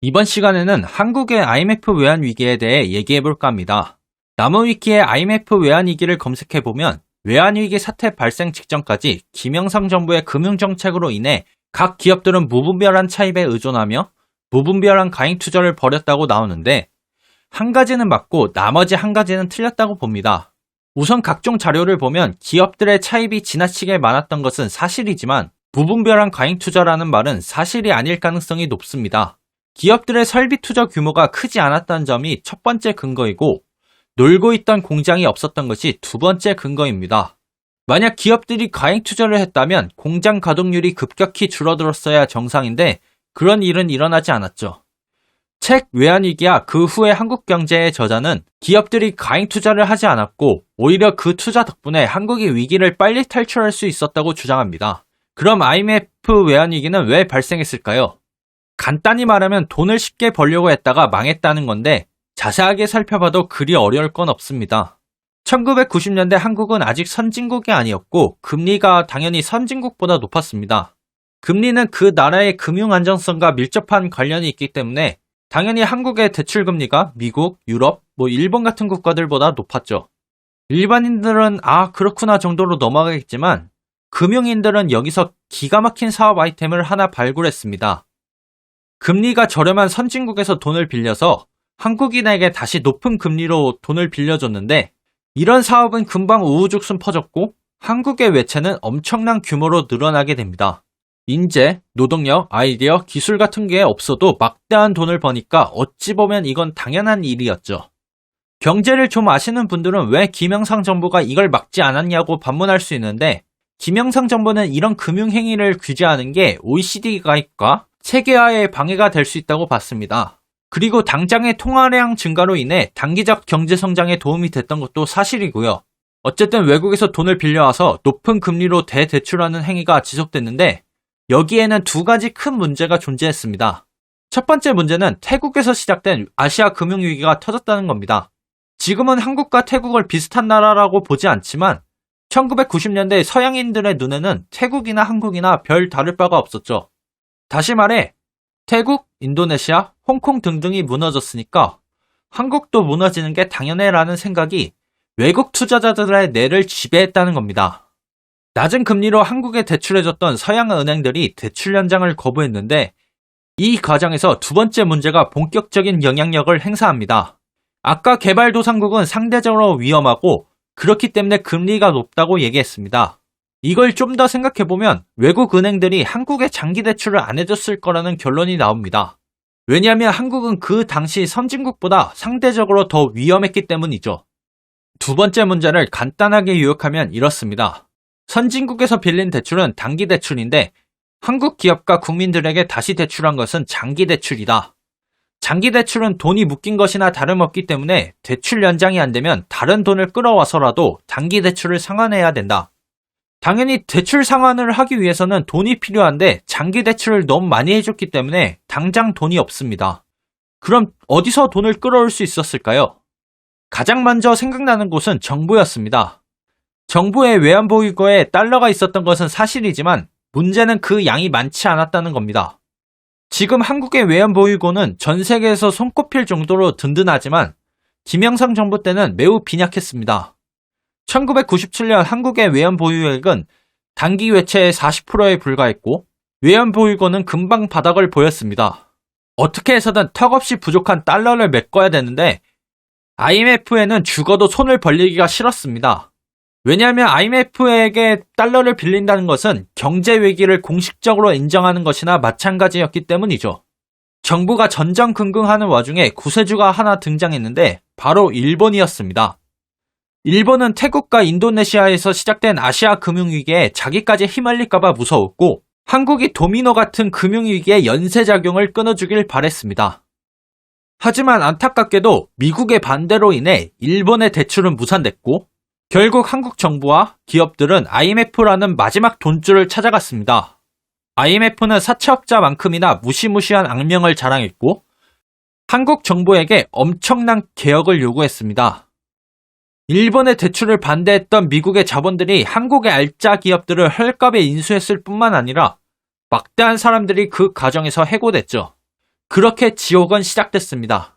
이번 시간에는 한국의 IMF 외환 위기에 대해 얘기해볼까 합니다. 나무위키의 IMF 외환 위기를 검색해보면 외환 위기 사태 발생 직전까지 김영삼 정부의 금융정책으로 인해 각 기업들은 무분별한 차입에 의존하며 무분별한 가잉 투자를 벌였다고 나오는데 한 가지는 맞고 나머지 한 가지는 틀렸다고 봅니다. 우선 각종 자료를 보면 기업들의 차입이 지나치게 많았던 것은 사실이지만 무분별한 가잉 투자라는 말은 사실이 아닐 가능성이 높습니다. 기업들의 설비 투자 규모가 크지 않았다는 점이 첫 번째 근거이고 놀고 있던 공장이 없었던 것이 두 번째 근거입니다. 만약 기업들이 가잉 투자를 했다면 공장 가동률이 급격히 줄어들었어야 정상인데 그런 일은 일어나지 않았죠. 책 외환위기와 그 후의 한국 경제의 저자는 기업들이 가잉 투자를 하지 않았고 오히려 그 투자 덕분에 한국이 위기를 빨리 탈출할 수 있었다고 주장합니다. 그럼 IMF 외환위기는 왜 발생했을까요? 간단히 말하면 돈을 쉽게 벌려고 했다가 망했다는 건데 자세하게 살펴봐도 그리 어려울 건 없습니다. 1990년대 한국은 아직 선진국이 아니었고 금리가 당연히 선진국보다 높았습니다. 금리는 그 나라의 금융 안정성과 밀접한 관련이 있기 때문에 당연히 한국의 대출금리가 미국, 유럽, 일본 같은 국가들보다 높았죠. 일반인들은 그렇구나 정도로 넘어가겠지만 금융인들은 여기서 기가 막힌 사업 아이템을 하나 발굴했습니다. 금리가 저렴한 선진국에서 돈을 빌려서 한국인에게 다시 높은 금리로 돈을 빌려줬는데 이런 사업은 금방 우후죽순 퍼졌고 한국의 외채는 엄청난 규모로 늘어나게 됩니다. 인재, 노동력, 아이디어, 기술 같은 게 없어도 막대한 돈을 버니까 어찌 보면 이건 당연한 일이었죠. 경제를 좀 아시는 분들은 왜 김영삼 정부가 이걸 막지 않았냐고 반문할 수 있는데 김영삼 정부는 이런 금융행위를 규제하는 게 OECD 가입과 세계화에 방해가 될 수 있다고 봤습니다. 그리고 당장의 통화량 증가로 인해 단기적 경제성장에 도움이 됐던 것도 사실이고요. 어쨌든 외국에서 돈을 빌려와서 높은 금리로 대대출하는 행위가 지속됐는데 여기에는 두 가지 큰 문제가 존재했습니다. 첫 번째 문제는 태국에서 시작된 아시아 금융위기가 터졌다는 겁니다. 지금은 한국과 태국을 비슷한 나라라고 보지 않지만 1990년대 서양인들의 눈에는 태국이나 한국이나 별 다를 바가 없었죠. 다시 말해 태국, 인도네시아, 홍콩 등등이 무너졌으니까 한국도 무너지는 게 당연해라는 생각이 외국 투자자들의 뇌를 지배했다는 겁니다. 낮은 금리로 한국에 대출해줬던 서양 은행들이 대출 연장을 거부했는데 이 과정에서 두 번째 문제가 본격적인 영향력을 행사합니다. 아까 개발도상국은 상대적으로 위험하고 그렇기 때문에 금리가 높다고 얘기했습니다. 이걸 좀 더 생각해보면 외국 은행들이 한국에 장기 대출을 안 해줬을 거라는 결론이 나옵니다. 왜냐하면 한국은 그 당시 선진국보다 상대적으로 더 위험했기 때문이죠. 두 번째 문제를 간단하게 요약하면 이렇습니다. 선진국에서 빌린 대출은 단기 대출인데 한국 기업과 국민들에게 다시 대출한 것은 장기 대출이다. 장기 대출은 돈이 묶인 것이나 다름없기 때문에 대출 연장이 안 되면 다른 돈을 끌어와서라도 단기 대출을 상환해야 된다. 당연히 대출 상환을 하기 위해서는 돈이 필요한데 장기 대출을 너무 많이 해줬기 때문에 당장 돈이 없습니다. 그럼 어디서 돈을 끌어올 수 있었을까요? 가장 먼저 생각나는 곳은 정부였습니다. 정부의 외환보유고에 달러가 있었던 것은 사실이지만 문제는 그 양이 많지 않았다는 겁니다. 지금 한국의 외환보유고는 전 세계에서 손꼽힐 정도로 든든하지만 김영삼 정부 때는 매우 빈약했습니다. 1997년 한국의 외환보유액은 단기 외채의 40%에 불과했고 외환보유고는 금방 바닥을 보였습니다. 어떻게 해서든 턱없이 부족한 달러를 메꿔야 되는데 IMF에는 죽어도 손을 벌리기가 싫었습니다. 왜냐하면 IMF에게 달러를 빌린다는 것은 경제 위기를 공식적으로 인정하는 것이나 마찬가지였기 때문이죠. 정부가 전전긍긍하는 와중에 구세주가 하나 등장했는데 바로 일본이었습니다. 일본은 태국과 인도네시아에서 시작된 아시아 금융위기에 자기까지 휘말릴까봐 무서웠고 한국이 도미노 같은 금융위기의 연쇄작용을 끊어주길 바랬습니다. 하지만 안타깝게도 미국의 반대로 인해 일본의 대출은 무산됐고 결국 한국 정부와 기업들은 IMF라는 마지막 돈줄을 찾아갔습니다. IMF는 사채업자만큼이나 무시무시한 악명을 자랑했고 한국 정부에게 엄청난 개혁을 요구했습니다. 일본의 대출을 반대했던 미국의 자본들이 한국의 알짜 기업들을 헐값에 인수했을 뿐만 아니라 막대한 사람들이 그 과정에서 해고됐죠. 그렇게 지옥은 시작됐습니다.